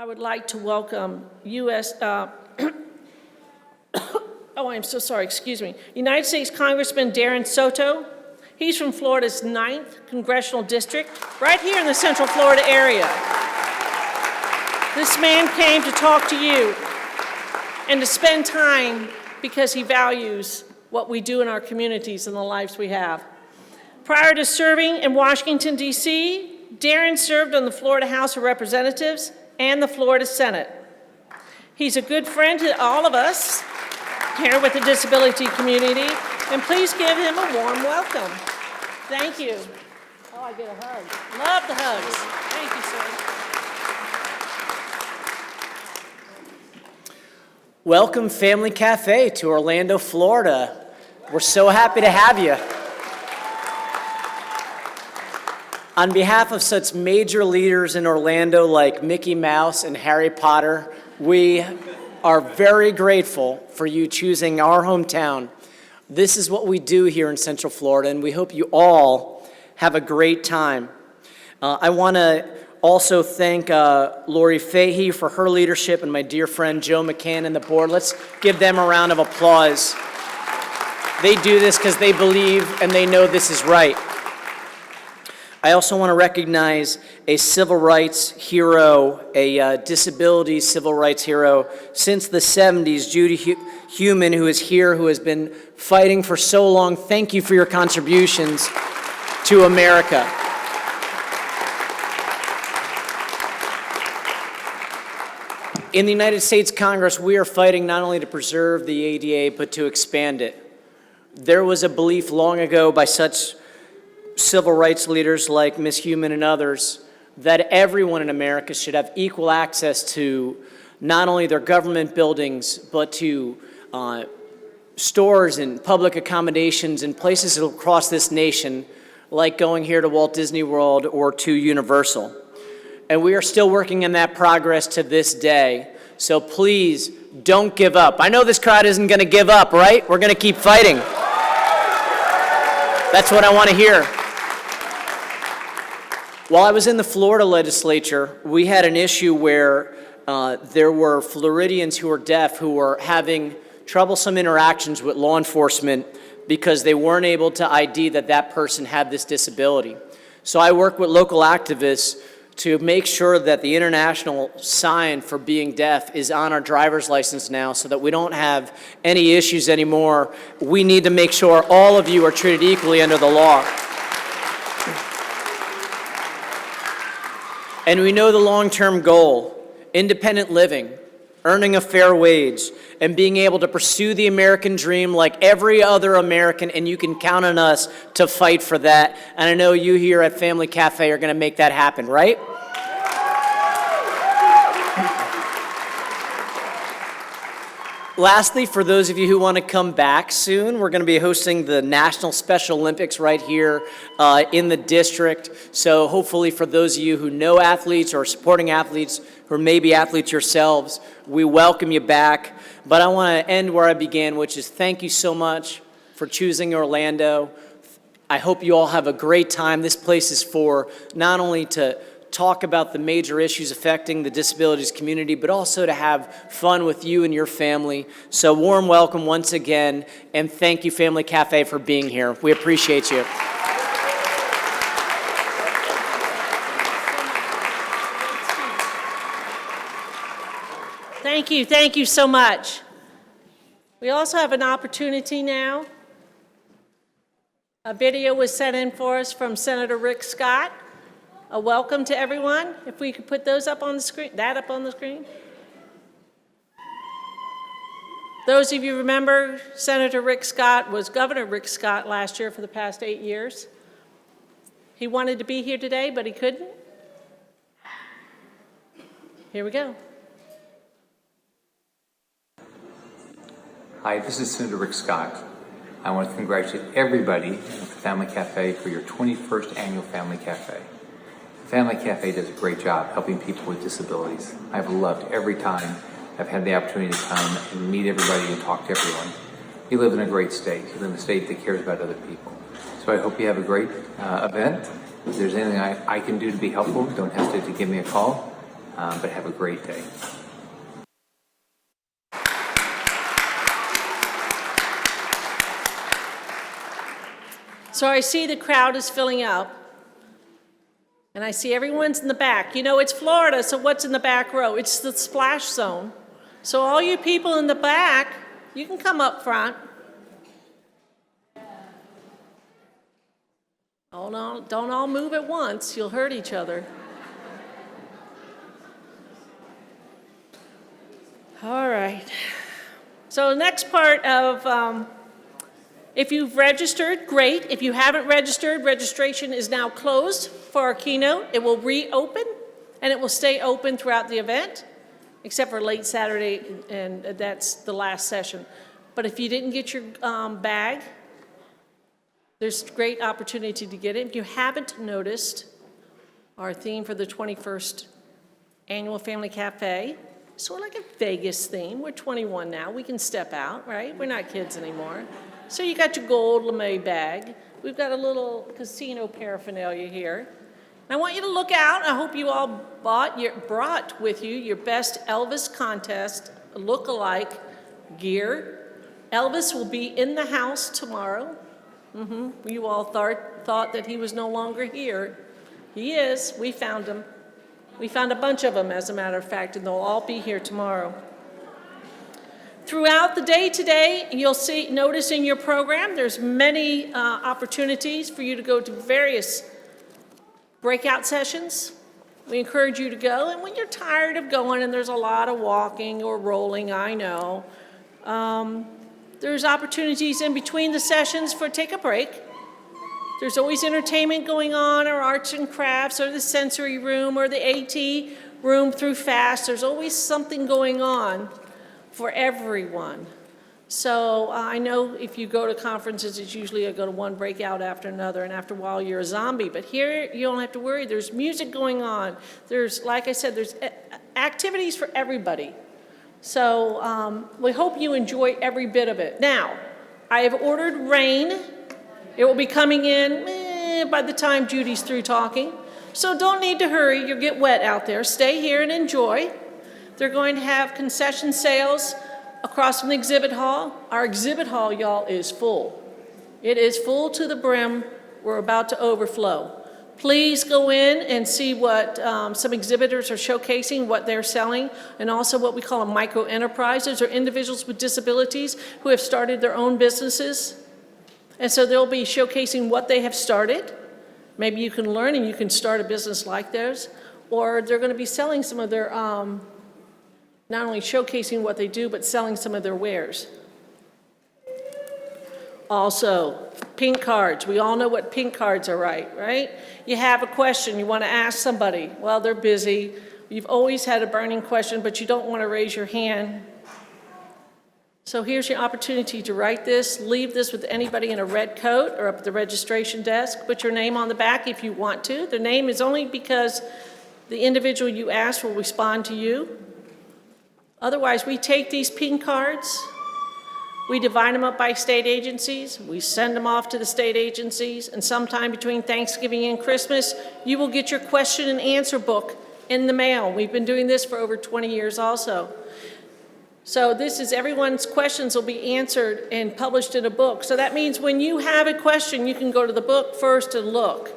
I would like to welcome United States Congressman Darren Soto. He's from Florida's 9th Congressional District, right here in the Central Florida area. This man came to talk to you and to spend time because he values what we do in our communities and the lives we have. Prior to serving in Washington, D.C., Darren served on the Florida House of Representatives and the Florida Senate. He's a good friend to all of us here with the disability community, and please give him a warm welcome. Thank you. Oh, I get a hug. Love the hugs. Thank you, sir. Welcome, Family Cafe, to Orlando, Florida. We're so happy to have you. On behalf of such major leaders in Orlando like Mickey Mouse and Harry Potter, we are very grateful for you choosing our hometown. This is what we do here in Central Florida, and we hope you all have a great time. I want to also thank Lori Fahey for her leadership and my dear friend Joe McCann and the board. Let's give them a round of applause. They do this because they believe and they know this is right. I also want to recognize a civil rights hero, a disability civil rights hero since the 70s, Judy Heumann, who is here, who has been fighting for so long. Thank you for your contributions to America. In the United States Congress, we are fighting not only to preserve the ADA, but to expand it. There was a belief long ago by such civil rights leaders like Ms. Heumann and others that everyone in America should have equal access to not only their government buildings, but to stores and public accommodations and places across this nation, like going here to Walt Disney World or to Universal. And we are still working in that progress to this day. So please don't give up. I know this crowd isn't going to give up, right? We're going to keep fighting. That's what I want to hear. While I was in the Florida legislature, we had an issue where there were Floridians who were deaf who were having troublesome interactions with law enforcement because they weren't able to ID that that person had this disability. So I worked with local activists to make sure that the international sign for being deaf is on our driver's license now so that we don't have any issues anymore. We need to make sure all of you are treated equally under the law. And we know the long-term goal, independent living, earning a fair wage, and being able to pursue the American dream like every other American, and you can count on us to fight for that. And I know you here at Family Cafe are going to make that happen, right? Lastly, for those of you who want to come back soon, we're going to be hosting the National Special Olympics right here in the district. So hopefully for those of you who know athletes or supporting athletes who are maybe athletes yourselves, we welcome you back. But I want to end where I began, which is thank you so much for choosing Orlando. I hope you all have a great time. This place is for not only to talk about the major issues affecting the disabilities community, but also to have fun with you and your family. So warm welcome once again, and thank you, Family Cafe, for being here. We appreciate you. Thank you so much. We also have an opportunity now. A video was sent in for us from Senator Rick Scott. A welcome to everyone. If we could put those up on the screen, that up on the screen. Those of you remember, Senator Rick Scott was Governor Rick Scott last year for the past 8 years. He wanted to be here today, but he couldn't. Here we go. Hi, this is Senator Rick Scott. I want to congratulate everybody at the Family Cafe for your 21st annual Family Cafe. Family Cafe does a great job helping people with disabilities. I've loved every time I've had the opportunity to come and meet everybody and talk to everyone. You live in a great state. You live in a state that cares about other people. So I hope you have a great event. If there's anything I can do to be helpful, don't hesitate to give me a call. but have a great day. So I see the crowd is filling up, and I see everyone's in the back. You know, it's Florida, so what's in the back row? It's the splash zone. So all you people in the back, you can come up front. Oh no, don't all move at once. You'll hurt each other. All right. So the next part of, if you've registered, great. If you haven't registered, registration is now closed for our keynote. It will reopen, and it will stay open throughout the event, except for late Saturday, and that's the last session. But if you didn't get your bag, there's great opportunity to get it. If you haven't noticed, our theme for the 21st Annual Family Cafe, sort of like a Vegas theme. We're 21 now. We can step out, right? We're not kids anymore. So you got your gold LeMay bag. We've got a little casino paraphernalia here. And I want you to look out. I hope you all brought with you your best Elvis contest look-alike gear. Elvis will be in the house tomorrow. You all thought that he was no longer here. He is. We found him. We found a bunch of them, as a matter of fact, and they'll all be here tomorrow. Throughout the day today, you'll notice in your program, there's many opportunities for you to go to various breakout sessions. We encourage you to go, and when you're tired of going, and there's a lot of walking or rolling, I know, there's opportunities in between the sessions for take a break. There's always entertainment going on, or arts and crafts, or the sensory room, or the AT room through FAST. There's always something going on for everyone. So I know if you go to conferences, it's usually I go to one breakout after another, and after a while you're a zombie. But here you don't have to worry. There's music going on. There's, like I said, there's activities for everybody. So we hope you enjoy every bit of it. Now, I have ordered rain. It will be coming in by the time Judy's through talking. So don't need to hurry. You'll get wet out there. Stay here and enjoy. They're going to have concession sales across from the exhibit hall. Our exhibit hall, y'all, is full. It is full to the brim. We're about to overflow. Please go in and see what some exhibitors are showcasing, what they're selling, and also what we call a micro enterprises, or individuals with disabilities who have started their own businesses. And so they'll be showcasing what they have started. Maybe you can learn and you can start a business like theirs. Or they're going to be selling some of their, not only showcasing what they do, but selling some of their wares. Also, pink cards. We all know what pink cards are, right? You have a question you want to ask somebody. Well, they're busy. You've always had a burning question, but you don't want to raise your hand. So here's your opportunity to write this. Leave this with anybody in a red coat or up at the registration desk. Put your name on the back if you want to. The name is only because the individual you ask will respond to you. Otherwise, we take these pink cards, we divide them up by state agencies, we send them off to the state agencies, and sometime between Thanksgiving and Christmas, you will get your question and answer book in the mail. We've been doing this for over 20 years also. So this is everyone's questions will be answered and published in a book. So that means when you have a question, you can go to the book first and look.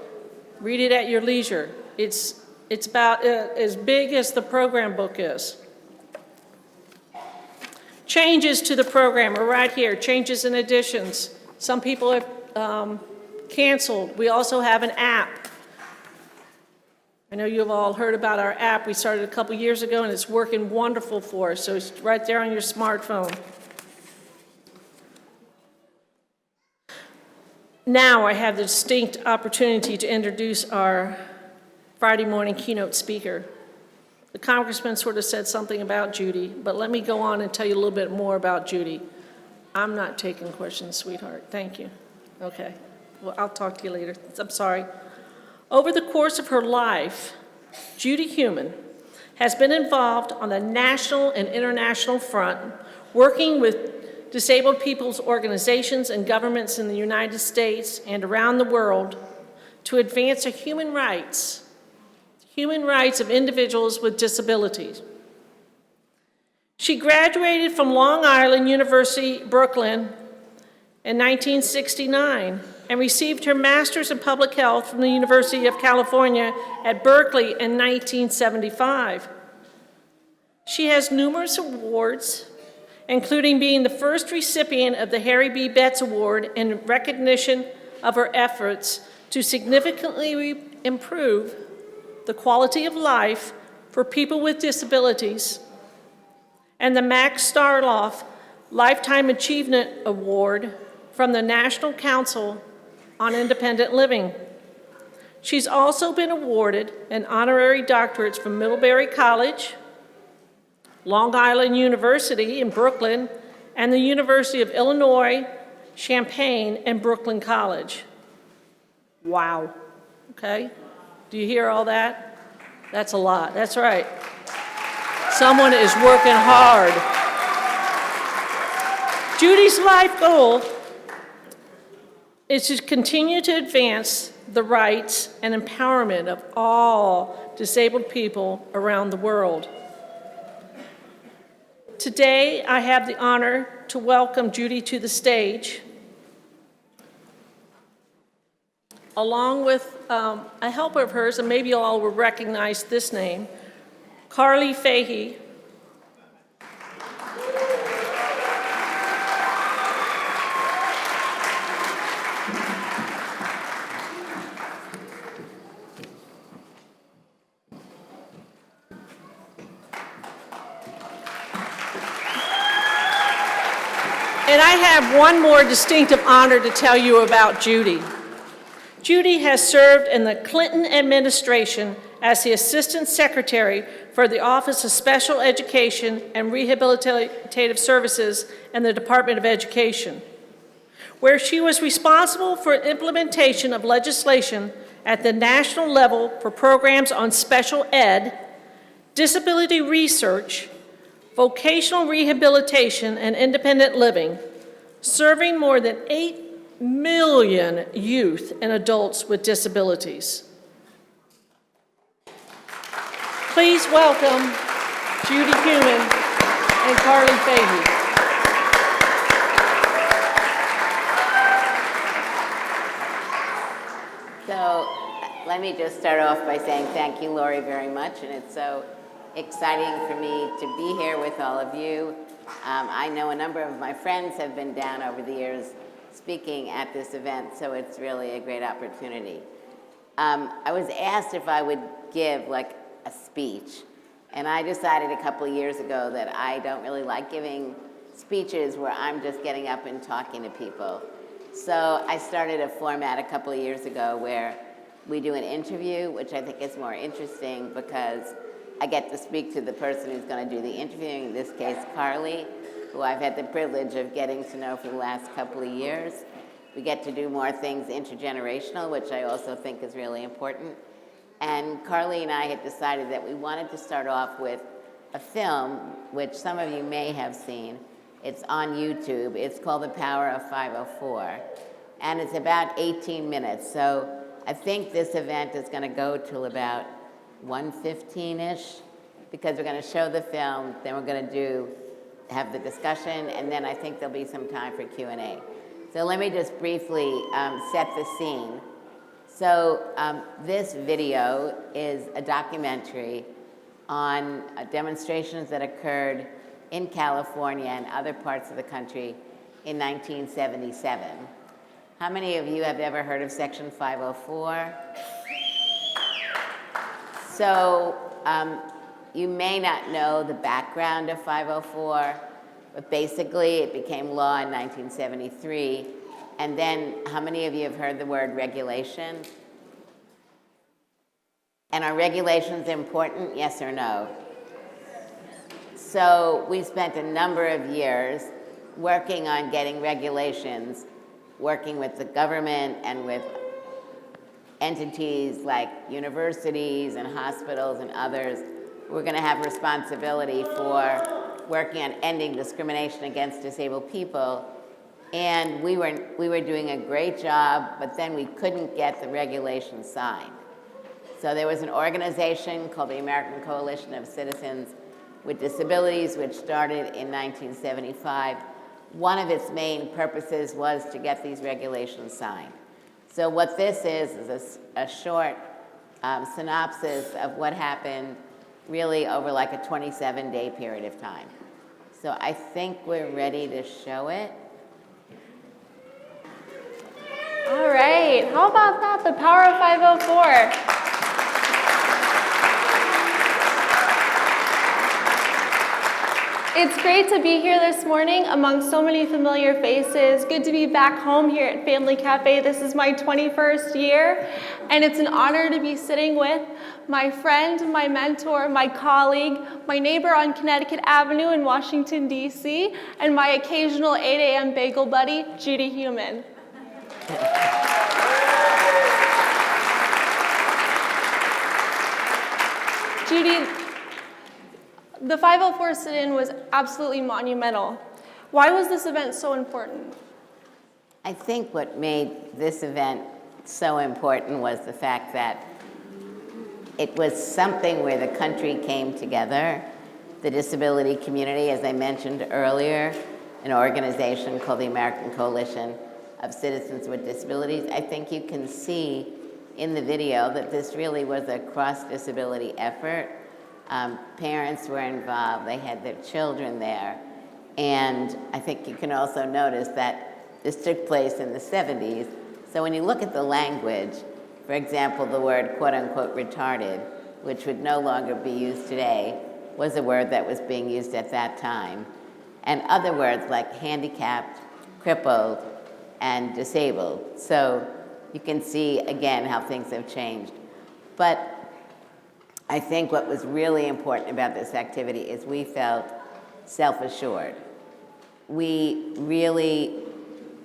Read it at your leisure. It's about as big as the program book is. Changes to the program are right here, changes and additions. Some people have canceled. We also have an app. I know you've all heard about our app. We started a couple years ago, and it's working wonderful for us. So it's right there on your smartphone. Now I have the distinct opportunity to introduce our Friday morning keynote speaker. The congressman sort of said something about Judy, but let me go on and tell you a little bit more about Judy. I'm not taking questions, sweetheart. Thank you. Okay. Well, I'll talk to you later. I'm sorry. Over the course of her life, Judy Heumann has been involved on the national and international front, working with disabled people's organizations and governments in the United States and around the world to advance the human rights human rights of individuals with disabilities. She graduated from Long Island University, Brooklyn in 1969 and received her master's in public health from the University of California at Berkeley in 1975. She has numerous awards, including being the first recipient of the Harry B. Betts Award in recognition of her efforts to significantly improve the quality of life for people with disabilities, and the Max Starloff Lifetime Achievement Award from the National Council on Independent Living. She's also been awarded an honorary doctorate from Middlebury College, Long Island University in Brooklyn, and the University of Illinois, Champaign, and Brooklyn College. Wow, okay? Do you hear all that? That's a lot, that's right. Someone is working hard. Judy's life goal is to continue to advance the rights and empowerment of all disabled people around the world. Today, I have the honor to welcome Judy to the stage, along with a helper of hers, and maybe you all will recognize this name, Carly Fahey. And I have one more distinctive honor to tell you about Judy. Judy has served in the Clinton administration as the Assistant Secretary for the Office of Special Education and Rehabilitative Services in the Department of Education, where she was responsible for implementation of legislation at the national level for programs on special ed, disability research, vocational rehabilitation, and independent living, serving more than 8 million youth and adults with disabilities. Please welcome Judy Heumann and Carly Fahey. So let me just start off by saying thank you, Lori, very much, and it's so exciting for me to be here with all of you. I know a number of my friends have been down over the years speaking at this event, so it's really a great opportunity. I was asked if I would give like a speech, and I decided a couple of years ago that I don't really like giving speeches where I'm just getting up and talking to people. So I started a format a couple of years ago where we do an interview, which I think is more interesting because I get to speak to the person who's going to do the interviewing, in this case, Carly, who I've had the privilege of getting to know for the last couple of years. We get to do more things intergenerational, which I also think is really important. And Carly and I had decided that we wanted to start off with a film, which some of you may have seen. It's on YouTube. It's called The Power of 504. And it's about 18 minutes. So I think this event is going to go till about 1:15-ish, because we're going to show the film, then we're going to have the discussion, and then I think there'll be some time for Q&A. So let me just briefly set the scene. So this video is a documentary on demonstrations that occurred in California and other parts of the country in 1977. How many of you have ever heard of Section 504? So you may not know the background of 504, but basically it became law in 1973. And then how many of you have heard the word regulation? And are regulations important, yes or no? So we spent a number of years working on getting regulations, working with the government and with entities like universities and hospitals and others who are going to have responsibility for working on ending discrimination against disabled people. And we were doing a great job, but then we couldn't get the regulations signed. So there was an organization called the American Coalition of Citizens with Disabilities, which started in 1975. One of its main purposes was to get these regulations signed. So what this is a short synopsis of what happened really over like a 27-day period of time. So I think we're ready to show it. All right, how about that, the power of 504? It's great to be here this morning among so many familiar faces. Good to be back home here at Family Cafe. This is my 21st year, and it's an honor to be sitting with my friend, my mentor, my colleague, my neighbor on Connecticut Avenue in Washington, D.C., and my occasional 8 a.m. bagel buddy, Judy Heumann. Judy, the 504 sit-in was absolutely monumental. Why was this event so important? I think what made this event so important was the fact that it was something where the country came together. The disability community, as I mentioned earlier, an organization called the American Coalition of Citizens with Disabilities. I think you can see in the video that this really was a cross-disability effort. Parents were involved, they had their children there, and I think you can also notice that this took place in the 70s. So when you look at the language, for example, the word quote-unquote retarded, which would no longer be used today, was a word that was being used at that time. And other words like handicapped, crippled, and disabled. So you can see, again, how things have changed. But I think what was really important about this activity is we felt self-assured. We really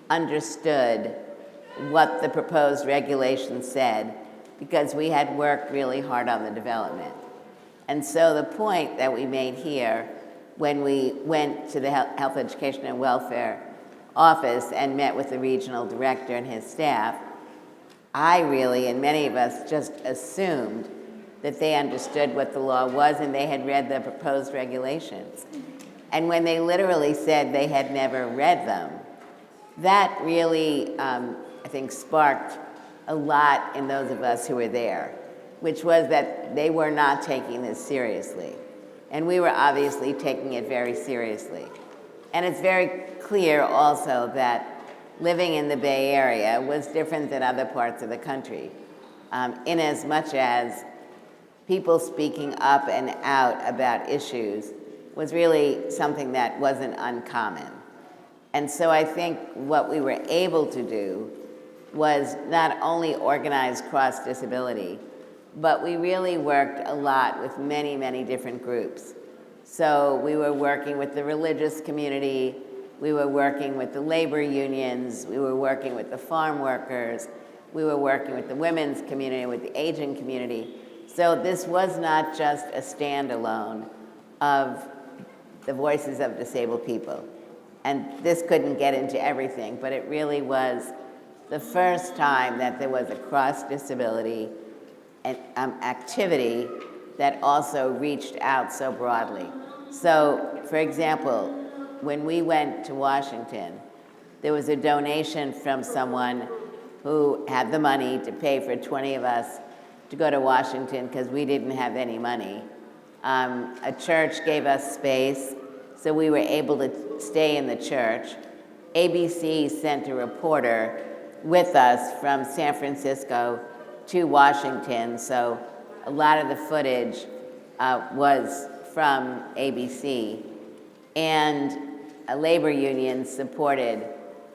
understood what the proposed regulations said because we had worked really hard on the development. And so the point that we made here when we went to the Health, Education, and Welfare office and met with the regional director and his staff, I really, and many of us, just assumed that they understood what the law was and they had read the proposed regulations. And when they literally said they had never read them, that really, I think, sparked a lot in those of us who were there, which was that they were not taking this seriously. And we were obviously taking it very seriously. And it's very clear also that living in the Bay Area was different than other parts of the country, in as much as people speaking up and out about issues was really something that wasn't uncommon. And so I think what we were able to do was not only organize cross-disability, but we really worked a lot with many, many different groups. So we were working with the religious community, we were working with the labor unions, we were working with the farm workers, we were working with the women's community, with the aging community. So this was not just a standalone of the voices of disabled people. And this couldn't get into everything, but it really was the first time that there was a cross-disability activity that also reached out so broadly. So, for example, when we went to Washington, there was a donation from someone who had the money to pay for 20 of us to go to Washington because we didn't have any money. A church gave us space, so we were able to stay in the church. ABC sent a reporter with us from San Francisco to Washington, so a lot of the footage was from ABC. And a labor union supported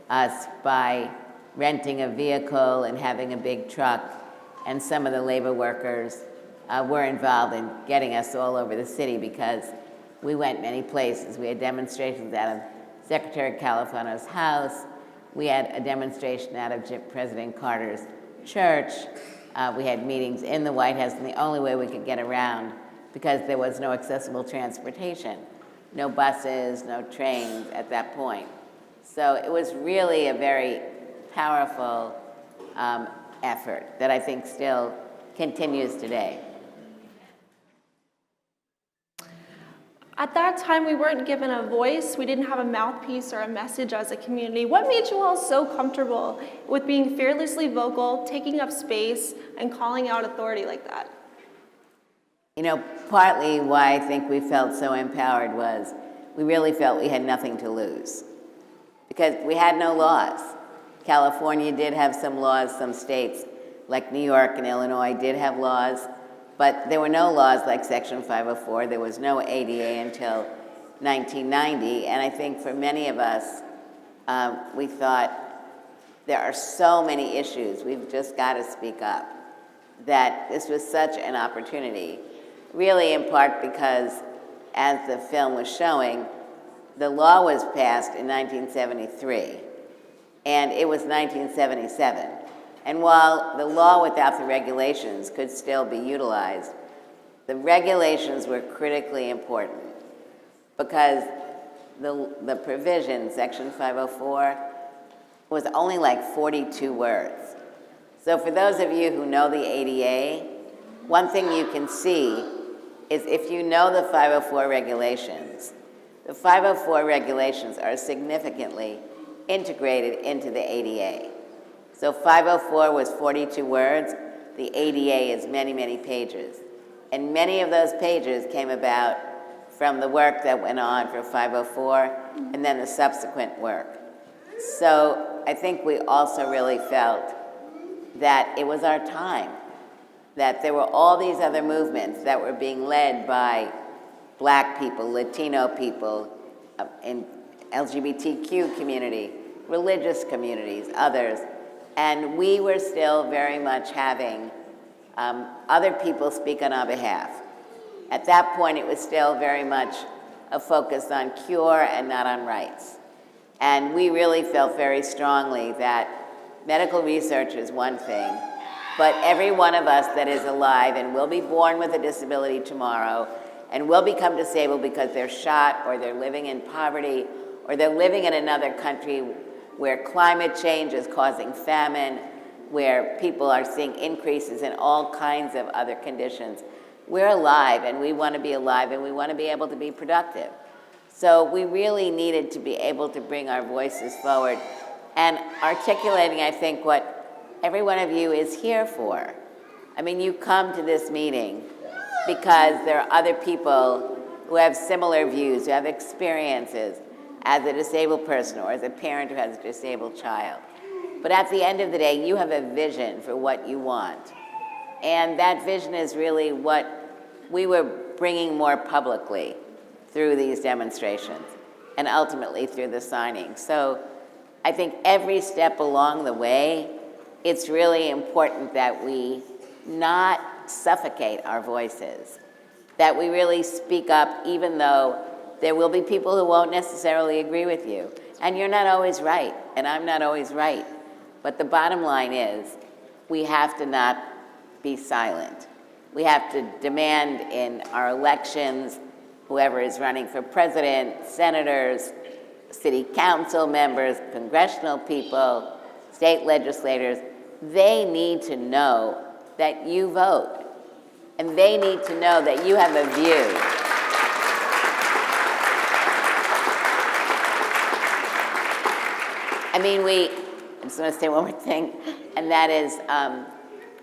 us by renting a vehicle and having a big truck, and some of the labor workers were involved in getting us all over the city because we went many places. We had demonstrations out of Secretary Califano's house. We had a demonstration out of President Carter's church. We had meetings in the White House, and the only way we could get around, because there was no accessible transportation, no buses, no trains at that point. So it was really a very powerful effort that I think still continues today. At that time, we weren't given a voice. We didn't have a mouthpiece or a message as a community. What made you all so comfortable with being fearlessly vocal, taking up space, and calling out authority like that? You know, partly why I think we felt so empowered was we really felt we had nothing to lose because we had no laws. California did have some laws, some states like New York and Illinois did have laws, but there were no laws like Section 504. There was no ADA until 1990, and I think for many of us, we thought there are so many issues, we've just got to speak up, that this was such an opportunity, really in part because, as the film was showing, the law was passed in 1973, and it was 1977. And while the law without the regulations could still be utilized, the regulations were critically important because the provision, Section 504, was only like 42 words. So for those of you who know the ADA, one thing you can see is if you know the 504 regulations, the 504 regulations are significantly integrated into the ADA. So 504 was 42 words. The ADA is many, many pages. And many of those pages came about from the work that went on for 504 and then the subsequent work. So I think we also really felt that it was our time, that there were all these other movements that were being led by Black people, Latino people, in LGBTQ community, religious communities, others. And we were still very much having other people speak on our behalf. At that point, it was still very much a focus on cure and not on rights. And we really felt very strongly that medical research is one thing, but every one of us that is alive and will be born with a disability tomorrow and will become disabled because they're shot or they're living in poverty or they're living in another country where climate change is causing famine, where people are seeing increases in all kinds of other conditions. We're alive, and we want to be alive, and we want to be able to be productive. So we really needed to be able to bring our voices forward and articulating, I think, what every one of you is here for. I mean, you come to this meeting because there are other people who have similar views, who have experiences, as a disabled person or as a parent who has a disabled child. But at the end of the day, you have a vision for what you want. And that vision is really what we were bringing more publicly through these demonstrations and ultimately through the signing. So I think every step along the way, it's really important that we not suffocate our voices, that we really speak up even though there will be people who won't necessarily agree with you. And you're not always right, and I'm not always right. But the bottom line is, we have to not be silent. We have to demand in our elections, whoever is running for president, senators, city council members, congressional people, state legislators, they need to know that you vote. And they need to know that you have a view. I mean, I just want to say one more thing, and that is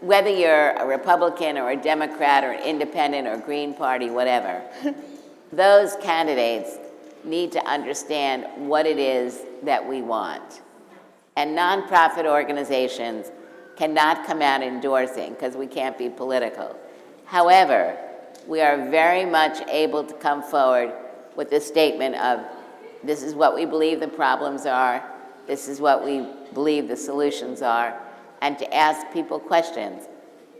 whether you're a Republican or a Democrat or an independent or Green Party, whatever, those candidates need to understand what it is that we want. And nonprofit organizations cannot come out endorsing because we can't be political. However, we are very much able to come forward with a statement of, this is what we believe the problems are, this is what we believe the solutions are, and to ask people questions.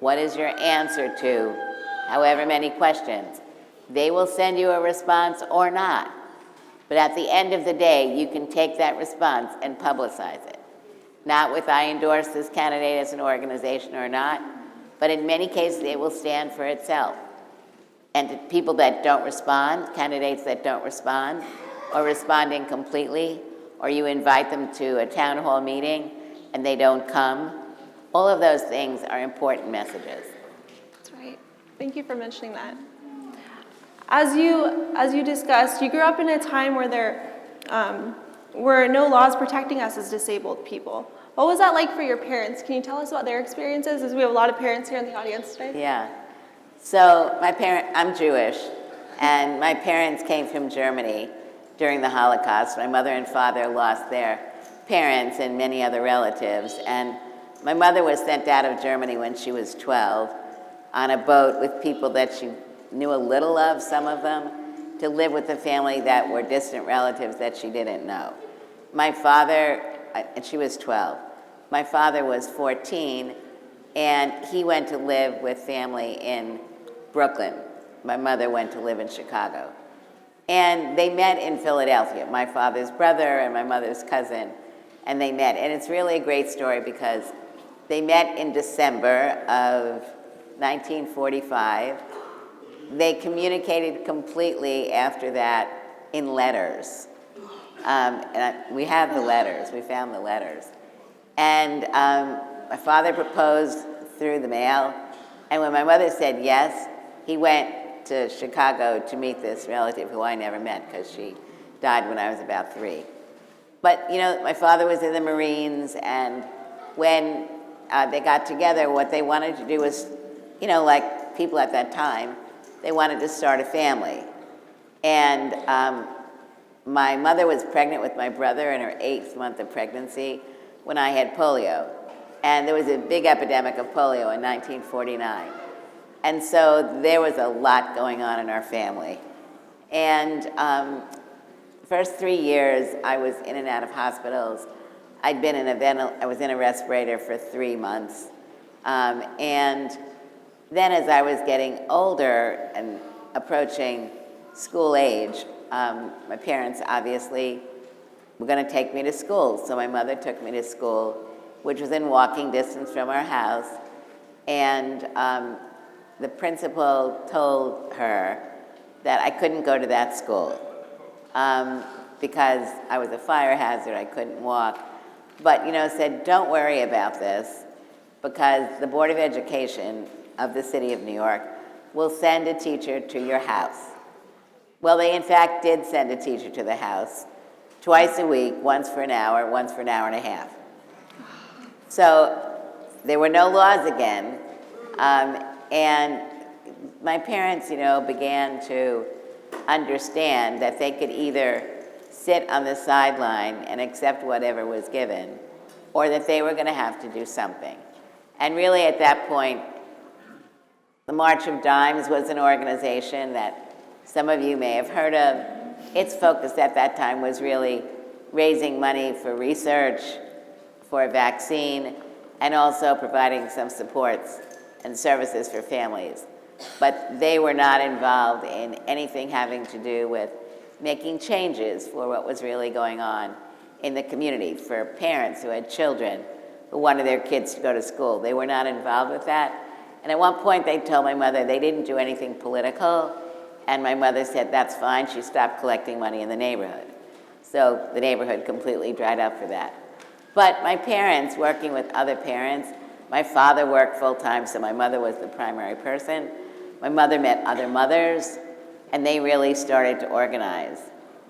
What is your answer to however many questions? They will send you a response or not. But at the end of the day, you can take that response and publicize it. Not with I endorse this candidate as an organization or not, but in many cases it will stand for itself. And to people that don't respond, candidates that don't respond, or respond incompletely, or you invite them to a town hall meeting and they don't come, all of those things are important messages. Thank you for mentioning that. As you discussed, you grew up in a time where there were no laws protecting us as disabled people. What was that like for your parents? Can you tell us about their experiences, as we have a lot of parents here in the audience today? Yeah. So I'm Jewish, and my parents came from Germany during the Holocaust. My mother and father lost their parents and many other relatives, and my mother was sent out of Germany when she was 12 on a boat with people that she knew a little of, some of them, to live with a family that were distant relatives that she didn't know. My father, and she was 12. My father was 14, and he went to live with family in Brooklyn. My mother went to live in Chicago. And they met in Philadelphia, my father's brother and my mother's cousin, and they met. And it's really a great story because they met in December of 1945. They communicated completely after that in letters. We have the letters, we found the letters. And my father proposed through the mail, and when my mother said yes, he went to Chicago to meet this relative who I never met because she died when I was about 3. But, you know, my father was in the Marines, and when they got together, what they wanted to do was, you know, like people at that time, they wanted to start a family. And my mother was pregnant with my brother in her 8th month of pregnancy when I had polio. And there was a big epidemic of polio in 1949. And so there was a lot going on in our family. And first 3 years, I was in and out of hospitals. I was in a respirator for 3 months. And then as I was getting older and approaching school age, my parents obviously were going to take me to school. So my mother took me to school, which was in walking distance from our house. And the principal told her that I couldn't go to that school because I was a fire hazard, I couldn't walk. But, you know, said, don't worry about this because the Board of Education of the City of New York will send a teacher to your house. Well, they in fact did send a teacher to the house twice a week, once for an hour and a half. So there were no laws again, and my parents, you know, began to understand that they could either sit on the sideline and accept whatever was given, or that they were going to have to do something. And really at that point, the March of Dimes was an organization that some of you may have heard of. Its focus at that time was really raising money for research, for a vaccine, and also providing some supports and services for families. But they were not involved in anything having to do with making changes for what was really going on in the community, for parents who had children who wanted their kids to go to school. They were not involved with that. And at one point they told my mother they didn't do anything political, and my mother said that's fine. She stopped collecting money in the neighborhood. So the neighborhood completely dried up for that. But my parents, working with other parents, my father worked full-time, so my mother was the primary person. My mother met other mothers, and they really started to organize,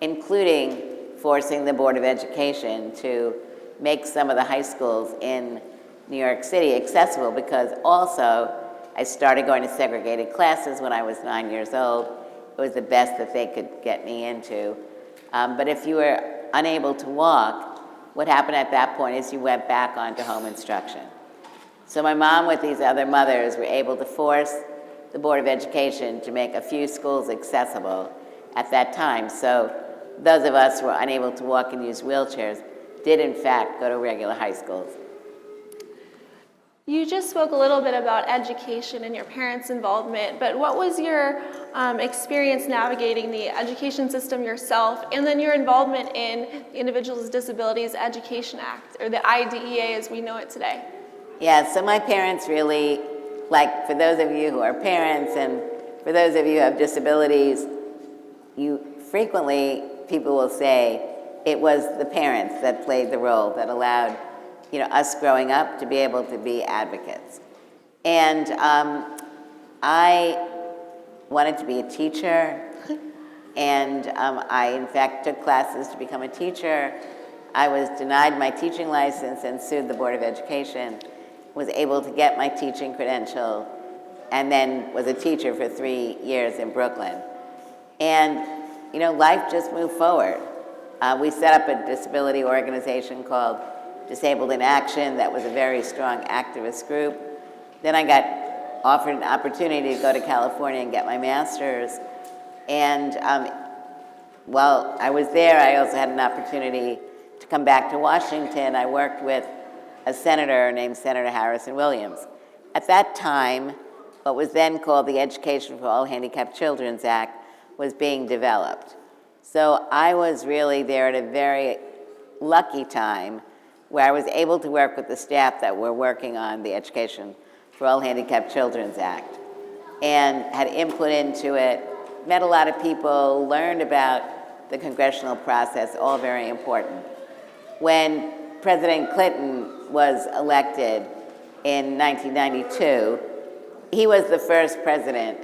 including forcing the Board of Education to make some of the high schools in New York City accessible, because also I started going to segregated classes when I was 9 years old. It was the best that they could get me into. But if you were unable to walk, what happened at that point is you went back onto home instruction. So my mom with these other mothers were able to force the Board of Education to make a few schools accessible at that time. So those of us who were unable to walk and use wheelchairs did in fact go to regular high schools. You just spoke a little bit about education and your parents' involvement, but what was your experience navigating the education system yourself, and then your involvement in the Individuals with Disabilities Education Act, or the IDEA as we know it today? Yeah, so my parents really, like for those of you who are parents and for those of you who have disabilities, people will say it was the parents that played the role that allowed us growing up to be able to be advocates. And I wanted to be a teacher, and I, in fact, took classes to become a teacher. I was denied my teaching license and sued the Board of Education, was able to get my teaching credential, and then was a teacher for 3 years in Brooklyn. And, life just moved forward. We set up a disability organization called Disabled in Action that was a very strong activist group. Then I got offered an opportunity to go to California and get my master's. And while I was there, I also had an opportunity to come back to Washington. I worked with a senator named Senator Harrison Williams. At that time, what was then called the Education for All Handicapped Children's Act was being developed. So I was really there at a very lucky time where I was able to work with the staff that were working on the Education for All Handicapped Children's Act, and had input into it, met a lot of people, learned about the congressional process, all very important. When President Clinton was elected in 1992, he was the first president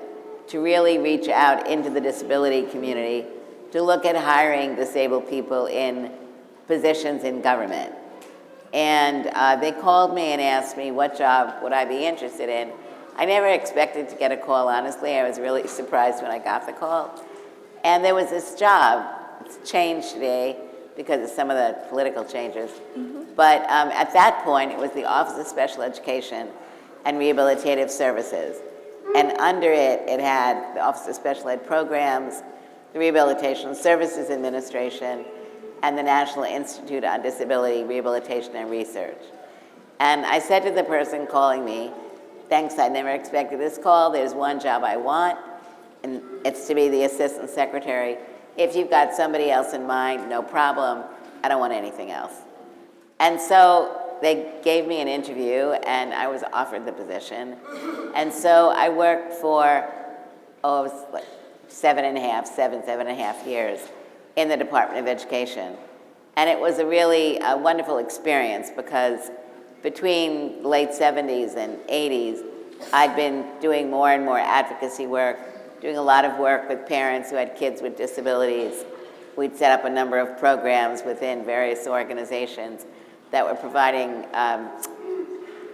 to really reach out into the disability community to look at hiring disabled people in positions in government. And they called me and asked me what job would I be interested in. I never expected to get a call, honestly. I was really surprised when I got the call. And there was this job. It's changed today because of some of the political changes. But at that point, it was the Office of Special Education and Rehabilitative Services. And under it, it had the Office of Special Ed Programs, the Rehabilitation Services Administration, and the National Institute on Disability Rehabilitation and Research. And I said to the person calling me, thanks, I never expected this call. There's one job I want, and it's to be the Assistant Secretary. If you've got somebody else in mind, no problem. I don't want anything else. And so they gave me an interview, and I was offered the position. And so I worked for, it was like 7.5 years in the Department of Education. And it was a really wonderful experience because between the late 70s and 80s, I'd been doing more and more advocacy work, doing a lot of work with parents who had kids with disabilities. We'd set up a number of programs within various organizations that were providing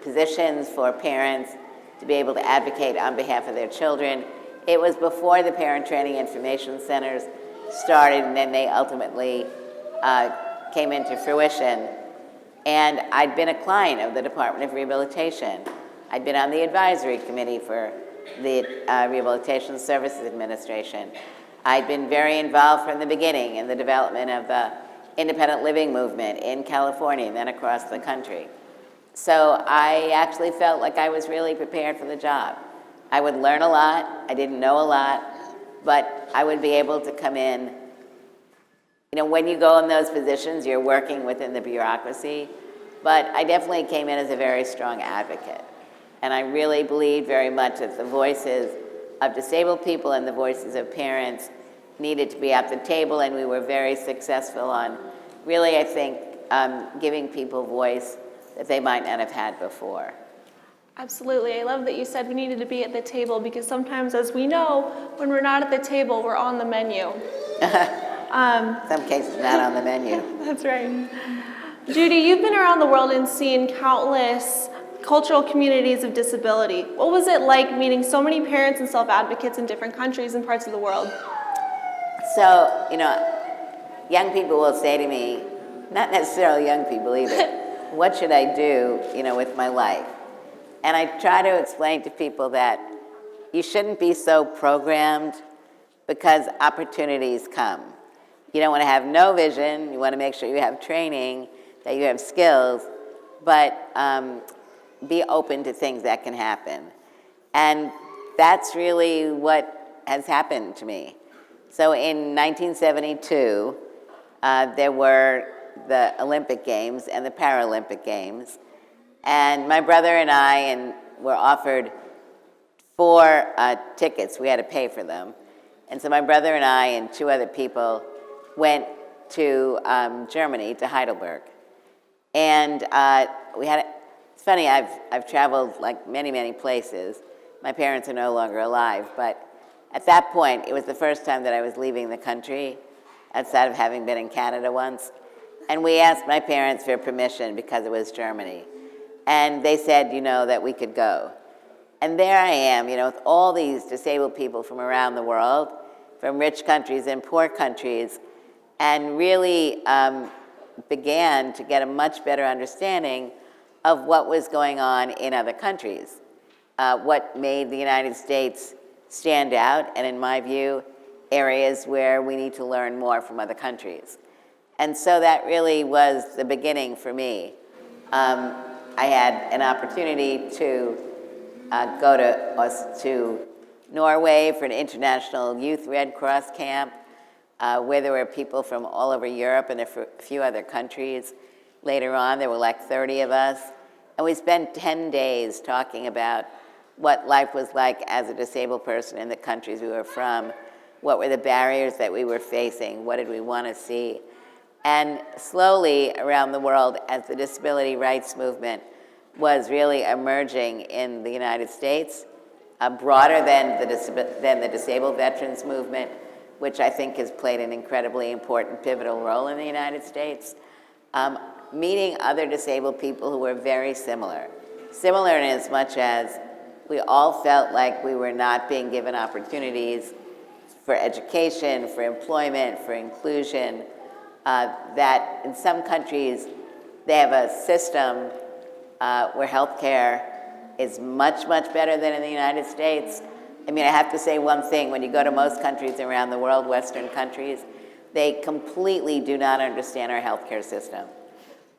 positions for parents to be able to advocate on behalf of their children. It was before the Parent Training Information Centers started, and then they ultimately came into fruition. And I'd been a client of the Department of Rehabilitation. I'd been on the advisory committee for the Rehabilitation Services Administration. I'd been very involved from the beginning in the development of the independent living movement in California and then across the country. So I actually felt like I was really prepared for the job. I would learn a lot, I didn't know a lot, but I would be able to come in. When you go in those positions, you're working within the bureaucracy, but I definitely came in as a very strong advocate. And I really believe very much that the voices of disabled people and the voices of parents needed to be at the table, and we were very successful on really, I think, giving people voice that they might not have had before. Absolutely. I love that you said we needed to be at the table, because sometimes, as we know, when we're not at the table, we're on the menu. Some cases not on the menu. That's right. Judy, you've been around the world and seen countless cultural communities of disability. What was it like meeting so many parents and self-advocates in different countries and parts of the world? So, young people will say to me, not necessarily young people either, what should I do, with my life? And I try to explain to people that you shouldn't be so programmed, because opportunities come. You don't want to have no vision. You want to make sure you have training, that you have skills, but be open to things that can happen. And that's really what has happened to me. So in 1972, there were the Olympic Games and the Paralympic Games. And my brother and I were offered 4 tickets. We had to pay for them. And so my brother and I and 2 other people went to Germany, to Heidelberg. And it's funny, I've traveled like many, many places. My parents are no longer alive, but at that point, it was the first time that I was leaving the country, outside of having been in Canada once. And we asked my parents for permission because it was Germany. And they said, that we could go. And there I am, with all these disabled people from around the world, from rich countries and poor countries, and really began to get a much better understanding of what was going on in other countries, what made the United States stand out, and in my view, areas where we need to learn more from other countries. And so that really was the beginning for me. I had an opportunity to go to Norway for an international youth Red Cross camp, where there were people from all over Europe and a few other countries. Later on, there were like 30 of us. And we spent 10 days talking about what life was like as a disabled person in the countries we were from, what were the barriers that we were facing, what did we want to see. And slowly around the world, as the disability rights movement was really emerging in the United States, broader than the disabled veterans movement, which I think has played an incredibly important pivotal role in the United States, meeting other disabled people who were very similar. Similar in as much as we all felt like we were not being given opportunities for education, for employment, for inclusion, that in some countries they have a system where healthcare is much, much better than in the United States. I mean, I have to say one thing, when you go to most countries around the world, Western countries, they completely do not understand our healthcare system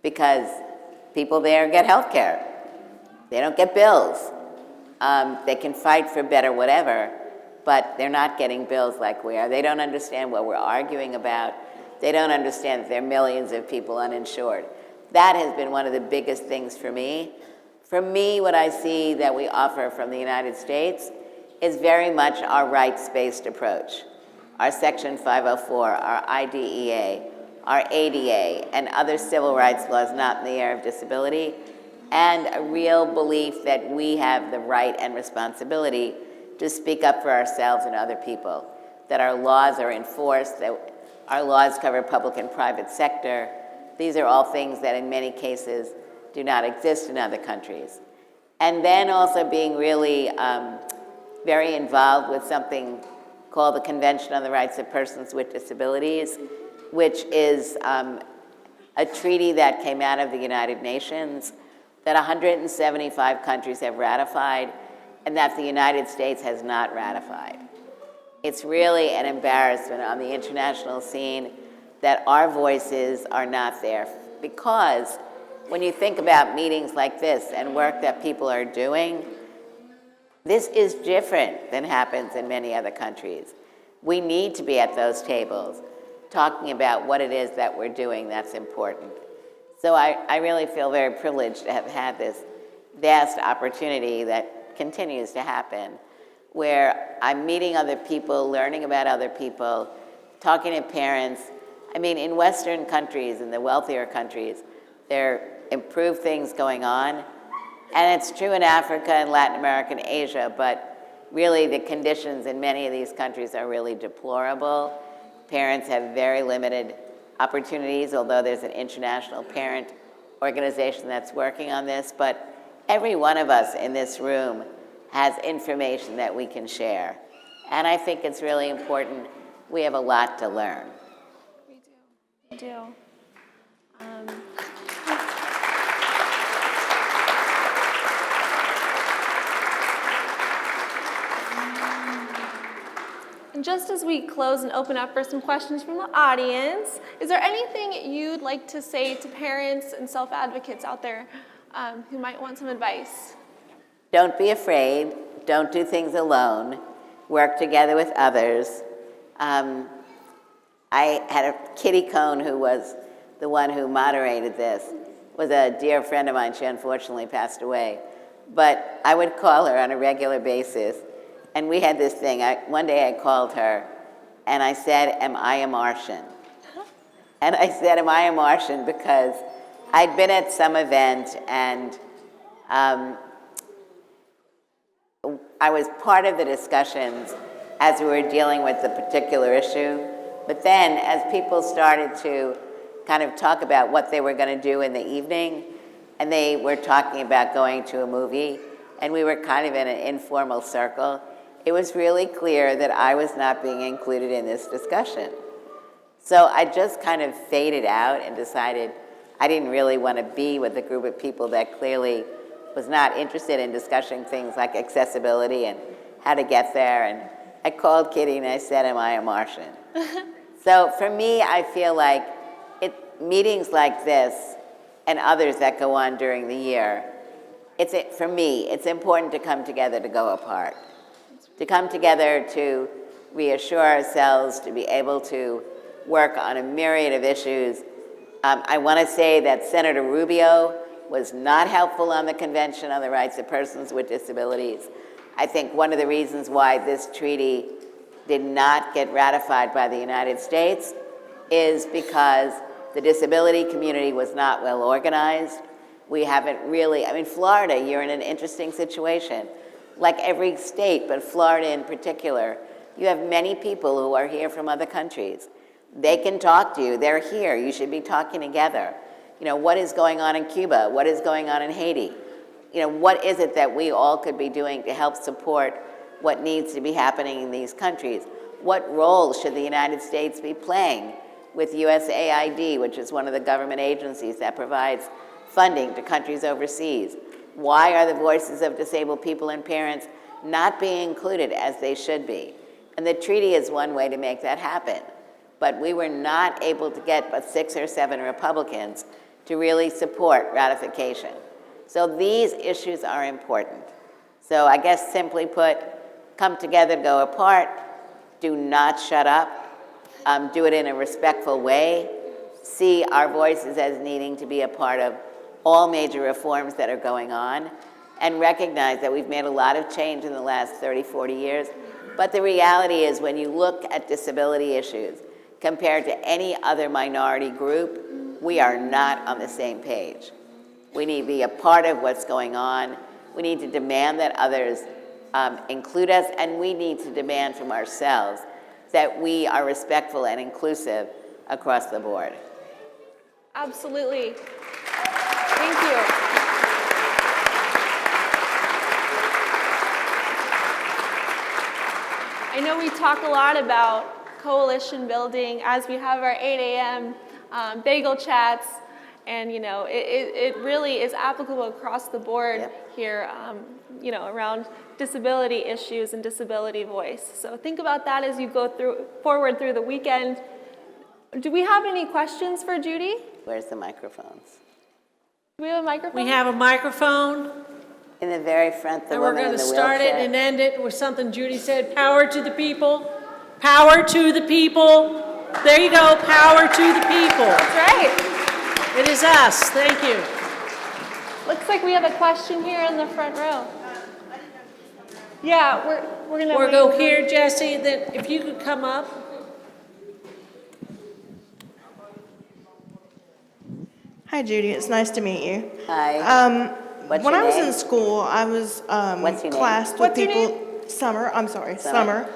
because people there get healthcare. They don't get bills. They can fight for better whatever, but they're not getting bills like we are. They don't understand what we're arguing about. They don't understand that there are millions of people uninsured. That has been one of the biggest things for me. For me, what I see that we offer from the United States is very much our rights-based approach. Our Section 504, our IDEA, our ADA, and other civil rights laws not in the area of disability, and a real belief that we have the right and responsibility to speak up for ourselves and other people, that our laws are enforced, that our laws cover public and private sector. These are all things that in many cases do not exist in other countries. And then also being really very involved with something called the Convention on the Rights of Persons with Disabilities, which is a treaty that came out of the United Nations that 175 countries have ratified and that the United States has not ratified. It's really an embarrassment on the international scene that our voices are not there, because when you think about meetings like this and work that people are doing, this is different than happens in many other countries. We need to be at those tables talking about what it is that we're doing that's important. So I really feel very privileged to have had this vast opportunity that continues to happen, where I'm meeting other people, learning about other people, talking to parents. I mean, in Western countries, in the wealthier countries, there are improved things going on. And it's true in Africa and Latin America and Asia, but really the conditions in many of these countries are really deplorable. Parents have very limited opportunities, although there's an international parent organization that's working on this. But every one of us in this room has information that we can share. And I think it's really important. We have a lot to learn. We do. And just as we close and open up for some questions from the audience, is there anything you'd like to say to parents and self-advocates out there who might want some advice? Don't be afraid. Don't do things alone. Work together with others. I had a Kitty Cohn, who was the one who moderated this, was a dear friend of mine. She unfortunately passed away. But I would call her on a regular basis. And we had this thing. One day I called her, and I said, "Am I a Martian?" And I said, "Am I a Martian?" because I'd been at some event, and I I was part of the discussions as we were dealing with the particular issue. But then as people started to kind of talk about what they were going to do in the evening, and they were talking about going to a movie, and we were kind of in an informal circle, it was really clear that I was not being included in this discussion. So I just kind of faded out and decided I didn't really want to be with a group of people that clearly was not interested in discussing things like accessibility and how to get there. And I called Kitty and I said, am I a Martian? So for me, I feel like meetings like this and others that go on during the year, for me, it's important to come together to go apart. To come together to reassure ourselves, to be able to work on a myriad of issues. I want to say that Senator Rubio was not helpful on the Convention on the Rights of Persons with Disabilities. I think one of the reasons why this treaty did not get ratified by the United States is because the disability community was not well organized. We haven't really, Florida, you're in an interesting situation. Like every state, but Florida in particular, you have many people who are here from other countries. They can talk to you, they're here, you should be talking together. What is going on in Cuba? What is going on in Haiti? What is it that we all could be doing to help support what needs to be happening in these countries? What role should the United States be playing with USAID, which is one of the government agencies that provides funding to countries overseas? Why are the voices of disabled people and parents not being included as they should be? And the treaty is one way to make that happen. But we were not able to get but 6 or 7 Republicans to really support ratification. So these issues are important. So I guess simply put, come together, go apart, do not shut up, do it in a respectful way, see our voices as needing to be a part of all major reforms that are going on, and recognize that we've made a lot of change in the last 30, 40 years. But the reality is when you look at disability issues compared to any other minority group, we are not on the same page. We need to be a part of what's going on. We need to demand that others include us, and we need to demand from ourselves that we are respectful and inclusive across the board. Absolutely. Thank you. I know we talk a lot about coalition building as we have our 8 a.m. Bagel chats, and it really is applicable across the board here, around disability issues and disability voice. So think about that as you go forward through the weekend. Do we have any questions for Judy? Where's the microphones? Do we have a microphone? We have a microphone. In the very front, the And we're woman in going the to wheelchair. start it and end it with something Judy said, power to the people, power to the people. There you go, power to the people. That's right. It is us, thank you. Looks like we have a question here in the front row. Yeah, we're going to We'll go here, Jesse, then if you could come up. Hi, Judy. It's nice to meet you. Hi. What's When your I was name? in school, I was What's your name? classed What's with your people. Summer. I'm sorry, Summer.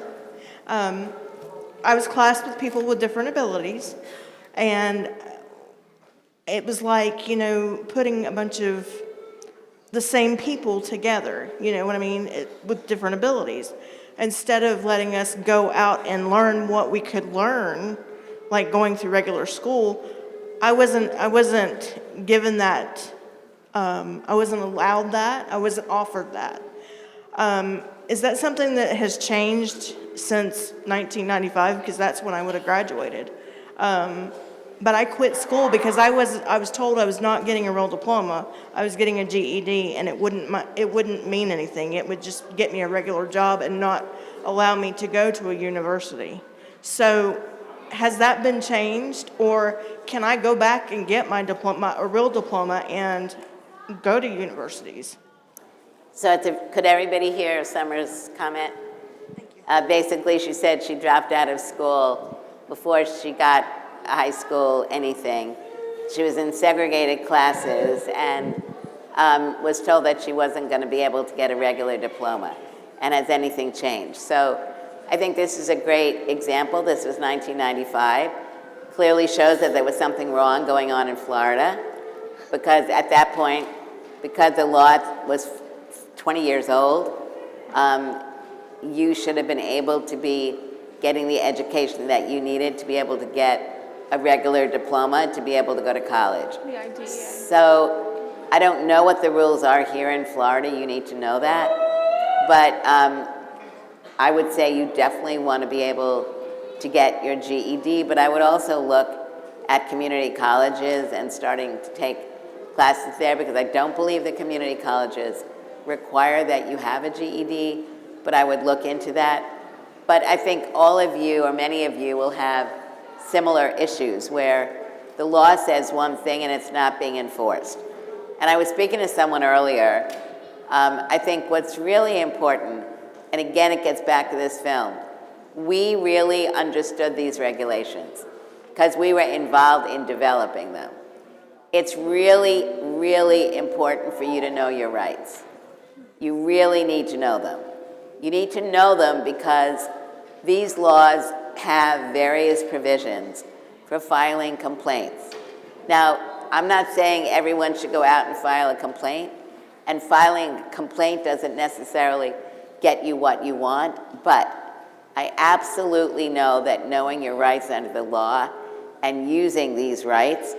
I was classed with people with different abilities, and it was like putting a bunch of the same people together. You know what I mean? With different abilities, instead of letting us go out and learn what we could learn, like going through regular school. I wasn't given that. I wasn't allowed that. I wasn't offered that. Is that something that has changed since 1995? Because that's when I would have graduated. But I quit school because I was told I was not getting a real diploma. I was getting a GED, and it wouldn't mean anything. It would just get me a regular job and not allow me to go to a university. So has that been changed, or can I go back and get my diploma, a real diploma, and go to universities? So could everybody hear Summer's comment? Basically, she said she dropped out of school before she got high school anything. She was in segregated classes and was told that she wasn't going to be able to get a regular diploma. And has anything changed? So I think this is a great example. This was 1995. Clearly shows that there was something wrong going on in Florida, because at that point, because the law was 20 years old, you should have been able to be getting the education that you needed to be able to get a regular diploma to be able to go to college. The idea. So I don't know what the rules are here in Florida. You need to know that. But I would say you definitely want to be able to get your GED, but I would also look at community colleges and starting to take classes there, because I don't believe the community colleges require that you have a GED, but I would look into that. But I think all of you, or many of you, will have similar issues where the law says one thing and it's not being enforced. And I was speaking to someone earlier. I think what's really important, and again it gets back to this film, we really understood these regulations because we were involved in developing them. It's really, really important for you to know your rights. You really need to know them. You need to know them because these laws have various provisions for filing complaints. Now, I'm not saying everyone should go out and file a complaint, and filing a complaint doesn't necessarily get you what you want, but I absolutely know that knowing your rights under the law and using these rights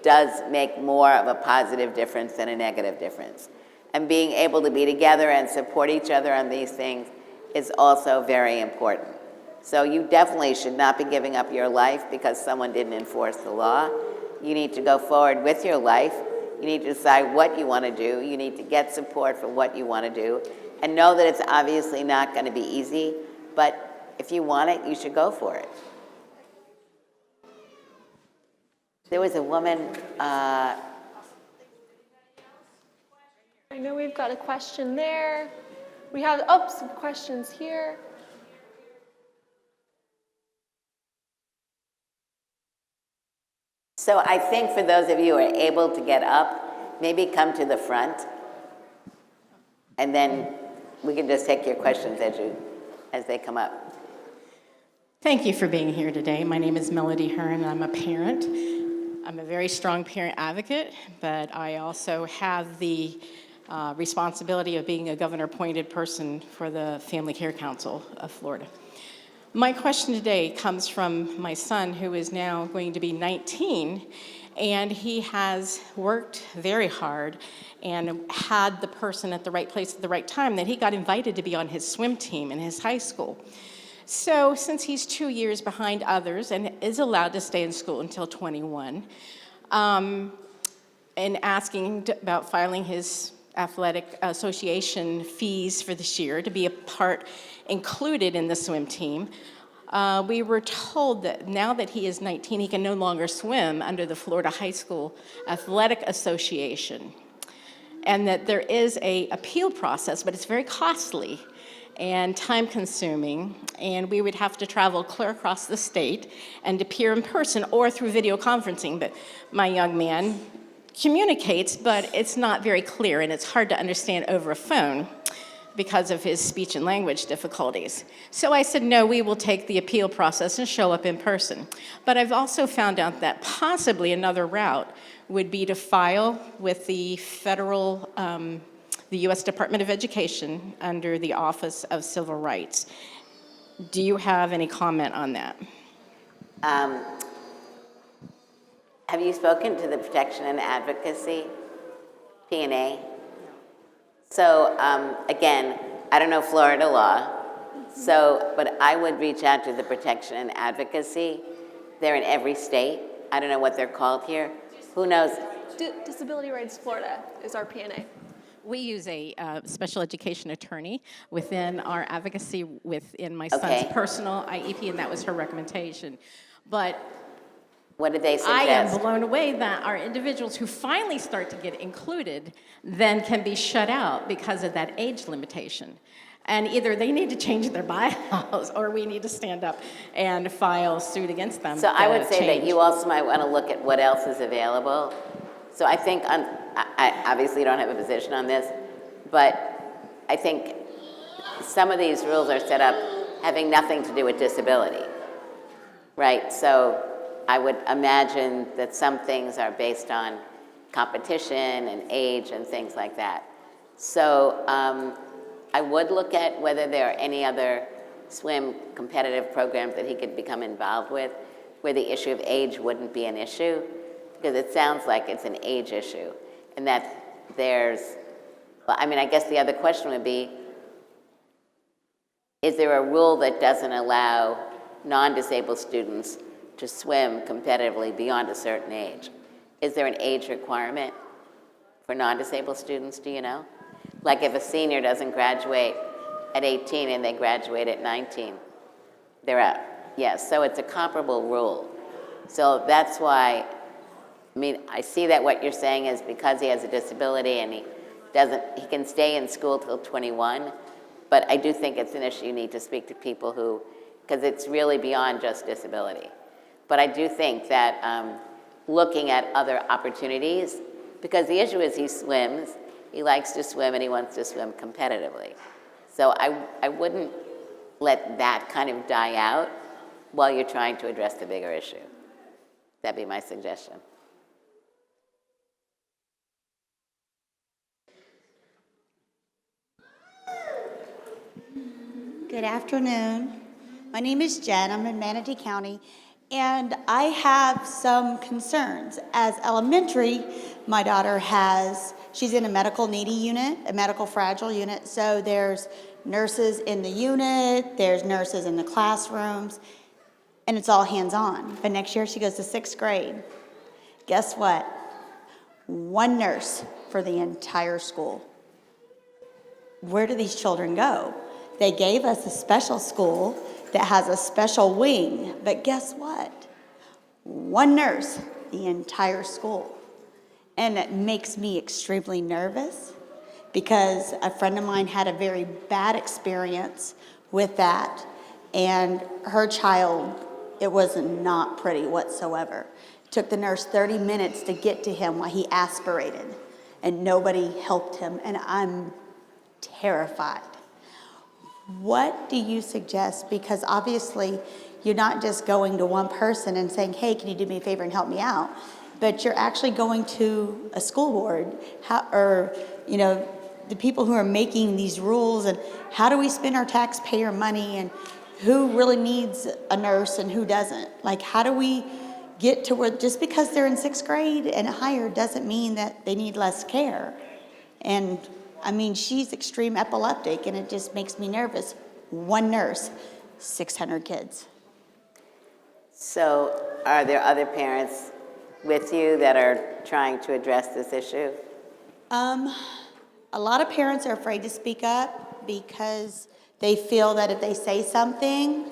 does make more of a positive difference than a negative difference. And being able to be together and support each other on these things is also very important. So you definitely should not be giving up your life because someone didn't enforce the law. You need to go forward with your life. You need to decide what you want to do. You need to get support for what you want to do. And know that it's obviously not going to be easy, but if you want it, you should go for it. There was a woman, I know we've got a question there. We have, some questions here. so I think for those of you who are able to get up, maybe come to the front, and then we can just take your questions as they come up. Thank you for being here today. My name is Melody Hearn, and I'm a parent. I'm a very strong parent advocate, but I also have the responsibility of being a governor-appointed person for the Family Care Council of Florida. My question today comes from my son, who is now going to be 19, and he has worked very hard and had the person at the right place at the right time that he got invited to be on his swim team in his high school. So since he's 2 years behind others and is allowed to stay in school until 21, and asking about filing his athletic association fees for this year to be a part included in the swim team, we were told that now that he is 19, he can no longer swim under the Florida High School Athletic Association, and that there is an appeal process, but it's very costly and time-consuming, and we would have to travel clear across the state and appear in person or through video conferencing. But my young man communicates, but it's not very clear, and it's hard to understand over a phone because of his speech and language difficulties. So I said, no, we will take the appeal process and show up in person. But I've also found out that possibly another route would be to file with the federal the U.S. Department of Education under the Office of Civil Rights. Do you have any comment on that? Have you spoken to the Protection and Advocacy, P&A? So again, I don't know Florida law, but I would reach out to the Protection and Advocacy. They're in every state. I don't know what they're called here. Who knows? Disability Rights Florida is our P&A. We use a special education attorney within our advocacy within my son's personal IEP, and that was her recommendation. But what did they suggest? I am blown away that our individuals who finally start to get included then can be shut out because of that age limitation. And either they need to change their bylaws or we need to stand up and file suit against them. So I would say that you also might want to look at what else is available. So I think, I obviously don't have a position on this, but I think some of these rules are set up having nothing to do with disability, right? So I would imagine that some things are based on competition and age and things like that. So I would look at whether there are any other swim competitive programs that he could become involved with where the issue of age wouldn't be an issue, because it sounds like it's an age issue, and that there's, well, I mean, I guess the other question would be, is there a rule that doesn't allow non-disabled students to swim competitively beyond a certain age? Is there an age requirement for non-disabled students, do you know? Like if a senior doesn't graduate at 18 and they graduate at 19, they're out. Yes, so it's a comparable rule. So that's why, I mean, I see that what you're saying is because he has a disability and he can stay in school till 21, but I do think it's an issue you need to speak to people who, because it's really beyond just disability. But I do think that looking at other opportunities, because the issue is he swims, he likes to swim, and he wants to swim competitively. So I wouldn't let that kind of die out while you're trying to address the bigger issue. That'd be my suggestion. Good afternoon. My name is Jen. I'm in Manatee County, and I have some concerns. As elementary, my daughter she's in a medical needy unit, a medical fragile unit, so there's nurses in the unit, there's nurses in the classrooms, and it's all hands-on. But next year she goes to 6th grade. Guess what? One nurse for the entire school. Where do these children go? They gave us a special school that has a special wing, but guess what? One nurse, the entire school. And it makes me extremely nervous because a friend of mine had a very bad experience with that, and her child, it was not pretty whatsoever. It took the nurse 30 minutes to get to him while he aspirated, and nobody helped him, and I'm terrified. What do you suggest? Because obviously you're not just going to one person and saying, hey, can you do me a favor and help me out? But you're actually going to a school board, or the people who are making these rules, and how do we spend our taxpayer money, and who really needs a nurse and who doesn't? Like, how do we get to where just because they're in 6th grade and higher doesn't mean that they need less care? And I mean, she's extreme epileptic, and it just makes me nervous. One nurse, 600 kids. So are there other parents with you that are trying to address this issue? A lot of parents are afraid to speak up because they feel that if they say something,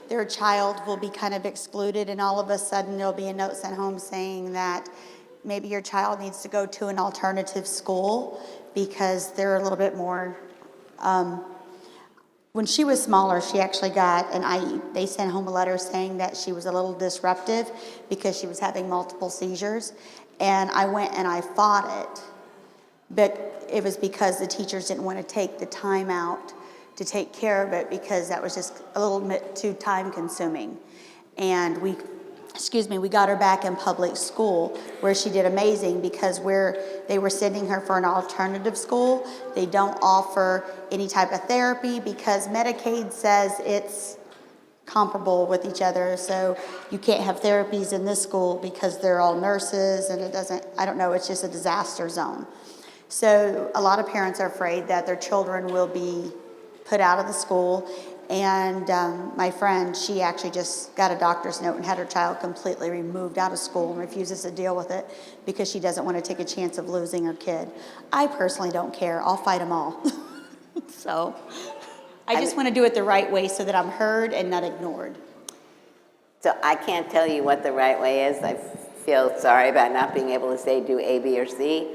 their child will be kind of excluded, and all of a sudden there'll be a note sent home saying that maybe your child needs to go to an alternative school because they're a little bit more, when she was smaller, she actually got an IE. They sent home a letter saying that she was a little disruptive because she was having multiple seizures. And I went and I fought it, but it was because the teachers didn't want to take the time out to take care of it because that was just a little bit too time consuming. And we got her back in public school where she did amazing, because where they were sending her for an alternative school, they don't offer any type of therapy because Medicaid says it's comparable with each other. So you can't have therapies in this school because they're all nurses, and it's just a disaster zone. So a lot of parents are afraid that their children will be put out of the school. And my friend, she actually just got a doctor's note and had her child completely removed out of school and refuses to deal with it because she doesn't want to take a chance of losing her kid. I personally don't care. I'll fight them all. So I just want to do it the right way so that I'm heard and not ignored. So I can't tell you what the right way is. I feel sorry about not being able to say do A, B, or C.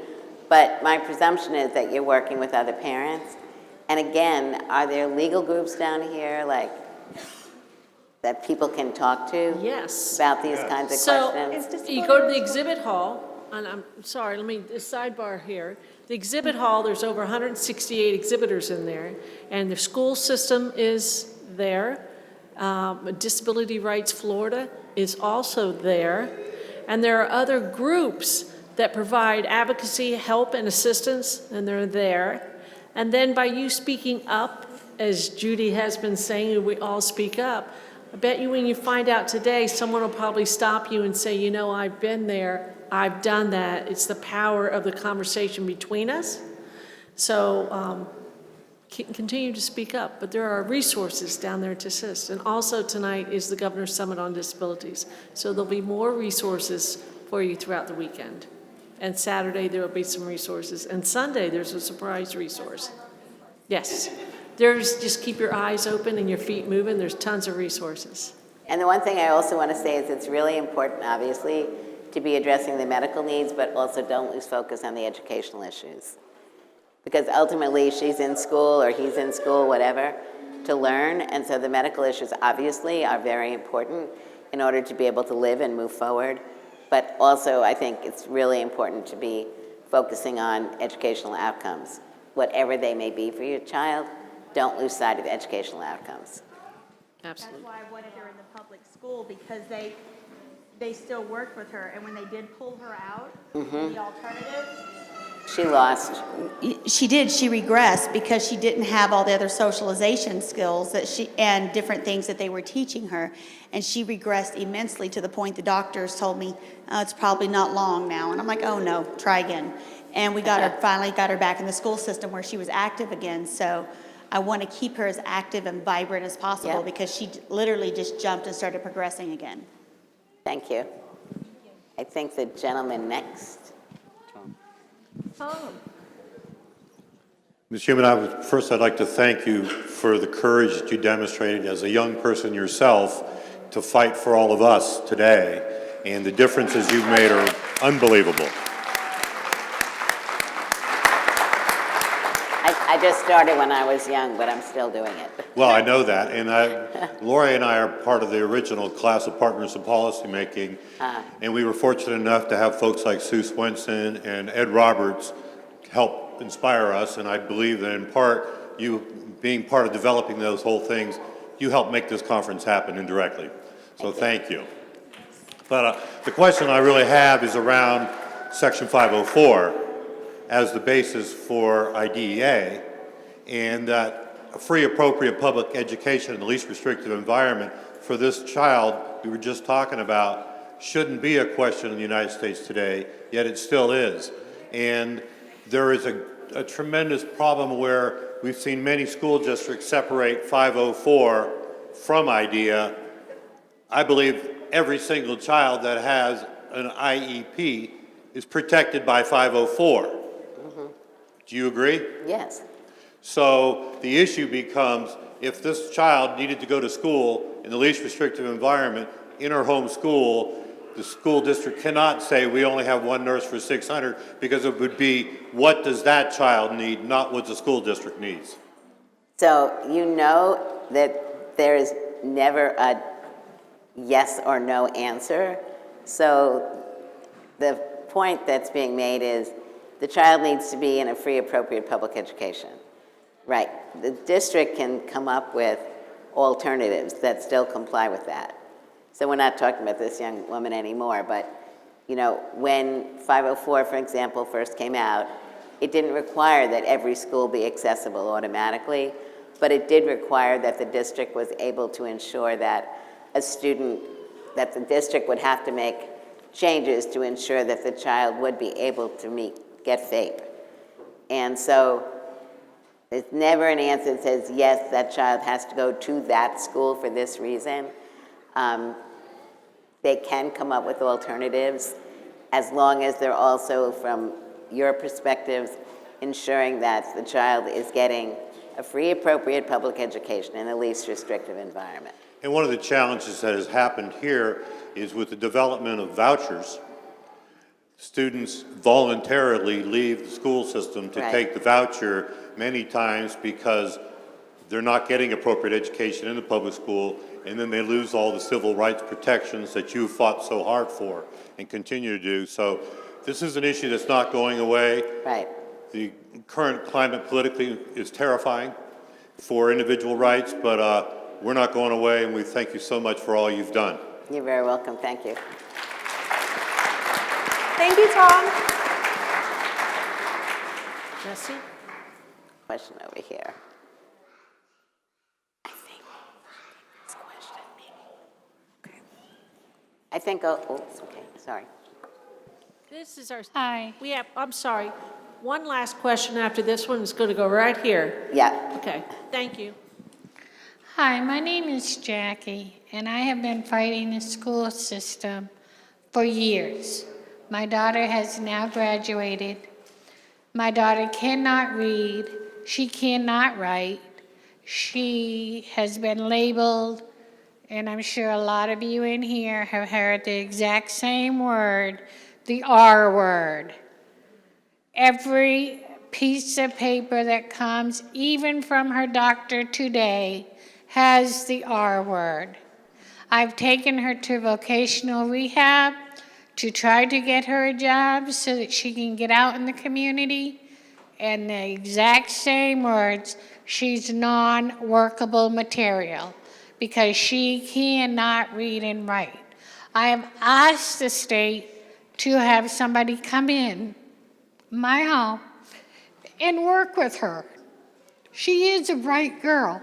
But my presumption is that you're working with other parents. And again, are there legal groups down here that people can talk to? Yes. About these kinds of questions? So you go to the exhibit hall, and I'm sorry, this sidebar here. The exhibit hall, there's over 168 exhibitors in there, and the school system is there. Disability Rights Florida is also there, and there are other groups that provide advocacy, help, and assistance, and they're there. And then by you speaking up, as Judy has been saying, we all speak up, I bet you when you find out today, someone will probably stop you and say, you know, I've been there, I've done that. It's the power of the conversation between us. So continue to speak up, but there are resources down there to assist. And also tonight is the Governor's Summit on Disabilities. So there'll be more resources for you throughout the weekend. And Saturday, there will be some resources. And Sunday, there's a surprise resource. Yes. Just keep your eyes open and your feet moving. There's tons of resources. And the one thing I also want to say is it's really important, obviously, to be addressing the medical needs, but also don't lose focus on the educational issues. Because ultimately, she's in school or he's in school, whatever, to learn. And so the medical issues obviously are very important in order to be able to live and move forward. But also, I think it's really important to be focusing on educational outcomes. Whatever they may be for your child, don't lose sight of educational outcomes. Absolutely. That's why I wanted her in the public school, because they still worked with her, and when they did pull her out, the alternative. She lost. She did. She regressed because she didn't have all the other socialization skills and different things that they were teaching her. And she regressed immensely to the point the doctors told me, it's probably not long now. And I'm like, oh no, try again. And we finally got her back in the school system where she was active again. So I want to keep her as active and vibrant as possible because she literally just jumped and started progressing again. Thank you. I think the gentleman next. Tom. Ms. Heumann, first I'd like to thank you for the courage that you demonstrated as a young person yourself to fight for all of us today, and the differences you've made are unbelievable. I just started when I was young, but I'm still doing it. Well, I know that, and Lori and I are part of the original class of Partners in Policymaking, and we were fortunate enough to have folks like Sue Swenson and Ed Roberts help inspire us, and I believe that in part, you being part of developing those whole things, you helped make this conference happen indirectly. So thank you. But the question I really have is around Section 504 as the basis for IDEA, and that a free, appropriate public education in the least restrictive environment for this child we were just talking about shouldn't be a question in the United States today, yet it still is. And there is a tremendous problem where we've seen many school districts separate 504 from IDEA. I believe every single child that has an IEP is protected by 504. Do you agree? Yes. So the issue becomes, if this child needed to go to school in the least restrictive environment in her home school, the school district cannot say we only have one nurse for 600, because it would be, what does that child need, not what the school district needs. So you know that there is never a yes or no answer. So the point that's being made is the child needs to be in a free, appropriate public education. Right. The district can come up with alternatives that still comply with that. So we're not talking about this young woman anymore, but you know, when 504, for example, first came out, it didn't require that every school be accessible automatically, but it did require that the district was able to ensure that that the district would have to make changes to ensure that the child would be able to get FAPE. And so there's never an answer that says, yes, that child has to go to that school for this reason. They can come up with alternatives as long as they're also, from your perspectives, ensuring that the child is getting a free, appropriate public education in the least restrictive environment. And one of the challenges that has happened here is with the development of vouchers, students voluntarily leave the school system to take the voucher many times because they're not getting appropriate education in the public school, and then they lose all the civil rights protections that you fought so hard for and continue to do. So this is an issue that's not going away. Right. The current climate politically is terrifying for individual rights, but we're not going away, and we thank you so much for all you've done. You're very welcome. Thank you. Thank you, Tom. Jesse? Question over here. I think this question. Okay. I think, oops, okay, sorry. This is our, Hi. I'm sorry, one last question after this one is going to go right here. Yeah. Okay, thank you. Hi, my name is Jackie, and I have been fighting the school system for years. My daughter has now graduated. My daughter cannot read. She cannot write. She has been labeled, and I'm sure a lot of you in here have heard the exact same word, the R word. Every piece of paper that comes, even from her doctor today, has the R word. I've taken her to vocational rehab to try to get her a job so that she can get out in the community. And the exact same words, she's non-workable material because she cannot read and write. I have asked the state to have somebody come in my home and work with her. She is a bright girl.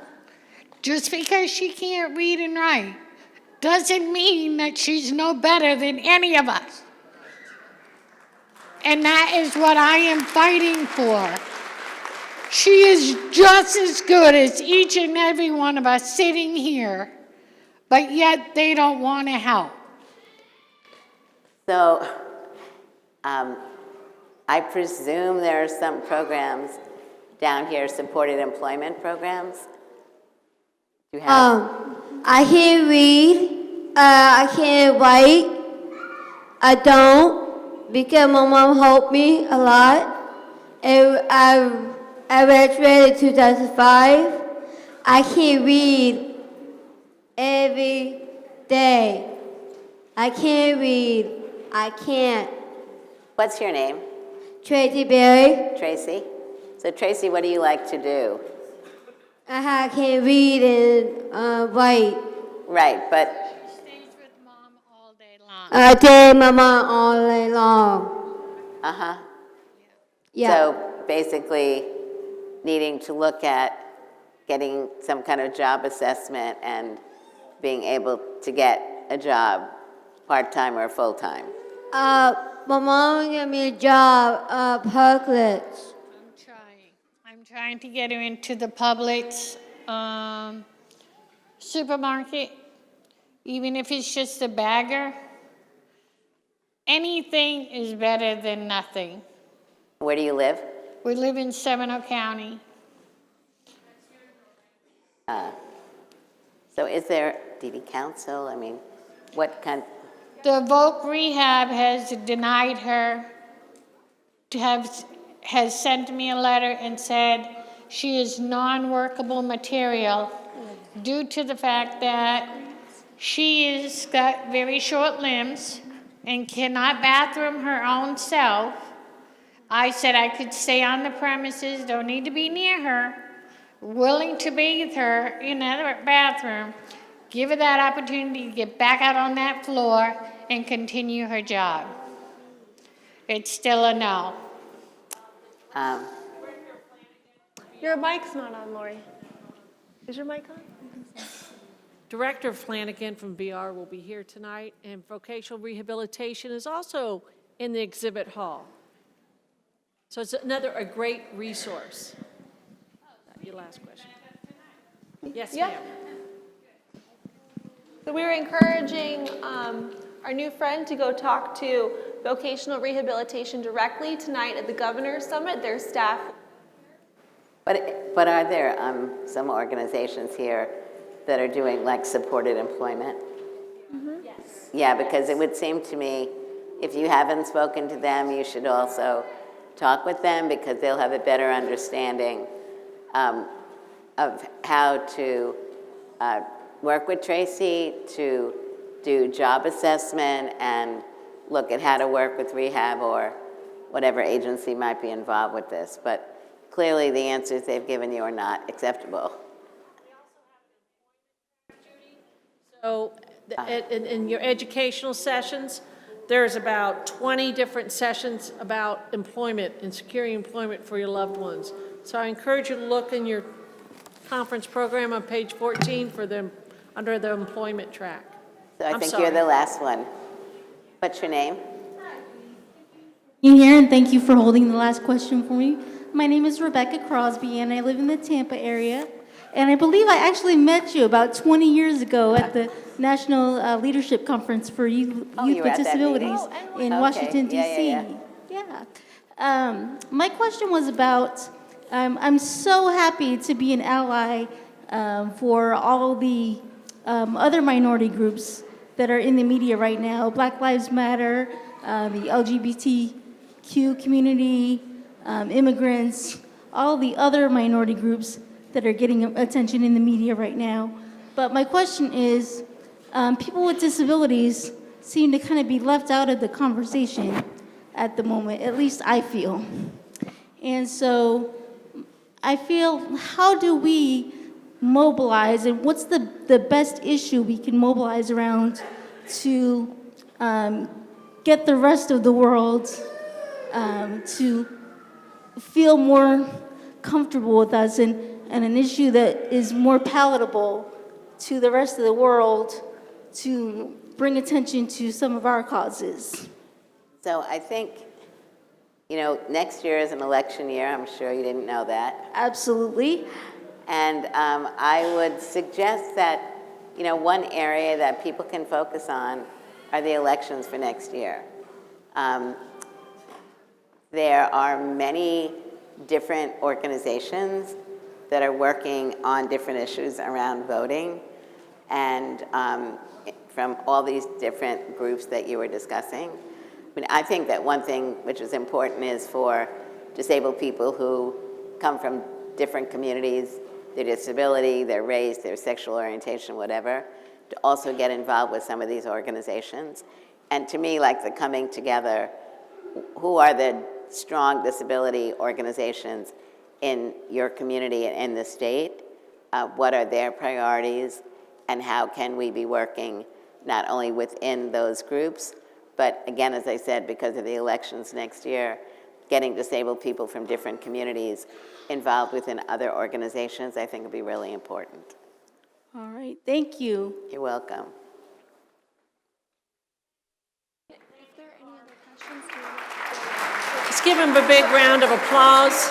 Just because she can't read and write doesn't mean that she's no better than any of us. And that is what I am fighting for. She is just as good as each and every one of us sitting here, but yet they don't want to help. So, I presume there are some programs down here, supported employment programs. Do you have? I can read, I can write, I don't, because my mom helped me a lot. And I graduated in 2005. I can read every day. I can't read, I can't. What's your name? Tracy Berry. Tracy. So Tracy, what do you like to do? I can read and write. Right, but She stays with mom all day long. I did my mom all day long. uh-huh. Yeah. So basically needing to look at getting some kind of job assessment and being able to get a job, part-time or full-time. My mom gave me a job, Publix. I'm trying to get her into the Publix supermarket, even if it's just a bagger. Anything is better than nothing. Where do you live? We live in Seminole County. So is there DD council? I mean, what kind? The Voc Rehab has denied her, has sent me a letter and said she is non-workable material due to the fact that she has got very short limbs and cannot bathroom her own self. I said I could stay on the premises, don't need to be near her, willing to bathe her in a bathroom, give her that opportunity to get back out on that floor and continue her job. It's still a no. Your mic's not on, Lori. Is your mic on? Director Flanagan from BR will be here tonight, and vocational rehabilitation is also in the exhibit hall. So it's a great resource. Your last question. Yes, Yeah. ma'am. So we were encouraging our new friend to go talk to vocational rehabilitation directly tonight at the Governor's Summit. Their staff. But are there some organizations here that are doing like supported employment? Mm-hmm. Yes. Yeah, because it would seem to me, if you haven't spoken to them, you should also talk with them because they'll have a better understanding of how to work with Tracy, to do job assessment and look at how to work with rehab or whatever agency might be involved with this. But clearly the answers they've given you are not acceptable. So in your educational sessions, there's about 20 different sessions about employment and securing employment for your loved ones. So I encourage you to look in your conference program on page 14 for them under the employment track. So I think you're the last one. What's your name? Here, and thank you for holding the last question for me. My name is Rebecca Crosby, and I live in the Tampa area. And I believe I actually met you about 20 years ago at the National Leadership Conference for Youth with Disabilities in Washington, D.C. My question was about, I'm so happy to be an ally for all the other minority groups that are in the media right now. Black Lives Matter, the LGBTQ community, immigrants, all the other minority groups that are getting attention in the media right now. But my question is, people with disabilities seem to kind of be left out of the conversation at the moment, at least I feel. And so I feel, how do we mobilize, and what's the best issue we can mobilize around to get the rest of the world to feel more comfortable with us, and an issue that is more palatable to the rest of the world to bring attention to some of our causes? So I think, next year is an election year. I'm sure you didn't know that. Absolutely. And I would suggest that, one area that people can focus on are the elections for next year. There are many different organizations that are working on different issues around voting, and from all these different groups that you were discussing. I think that one thing which is important is for disabled people who come from different communities, their disability, their race, their sexual orientation, whatever, to also get involved with some of these organizations. And to me, like the coming together, who are the strong disability organizations in your community and in the state? What are their priorities? And how can we be working not only within those groups, but again, as I said, because of the elections next year, getting disabled people from different communities involved within other organizations, I think will be really important. All right, thank you. You're welcome. Let's give him a big round of applause.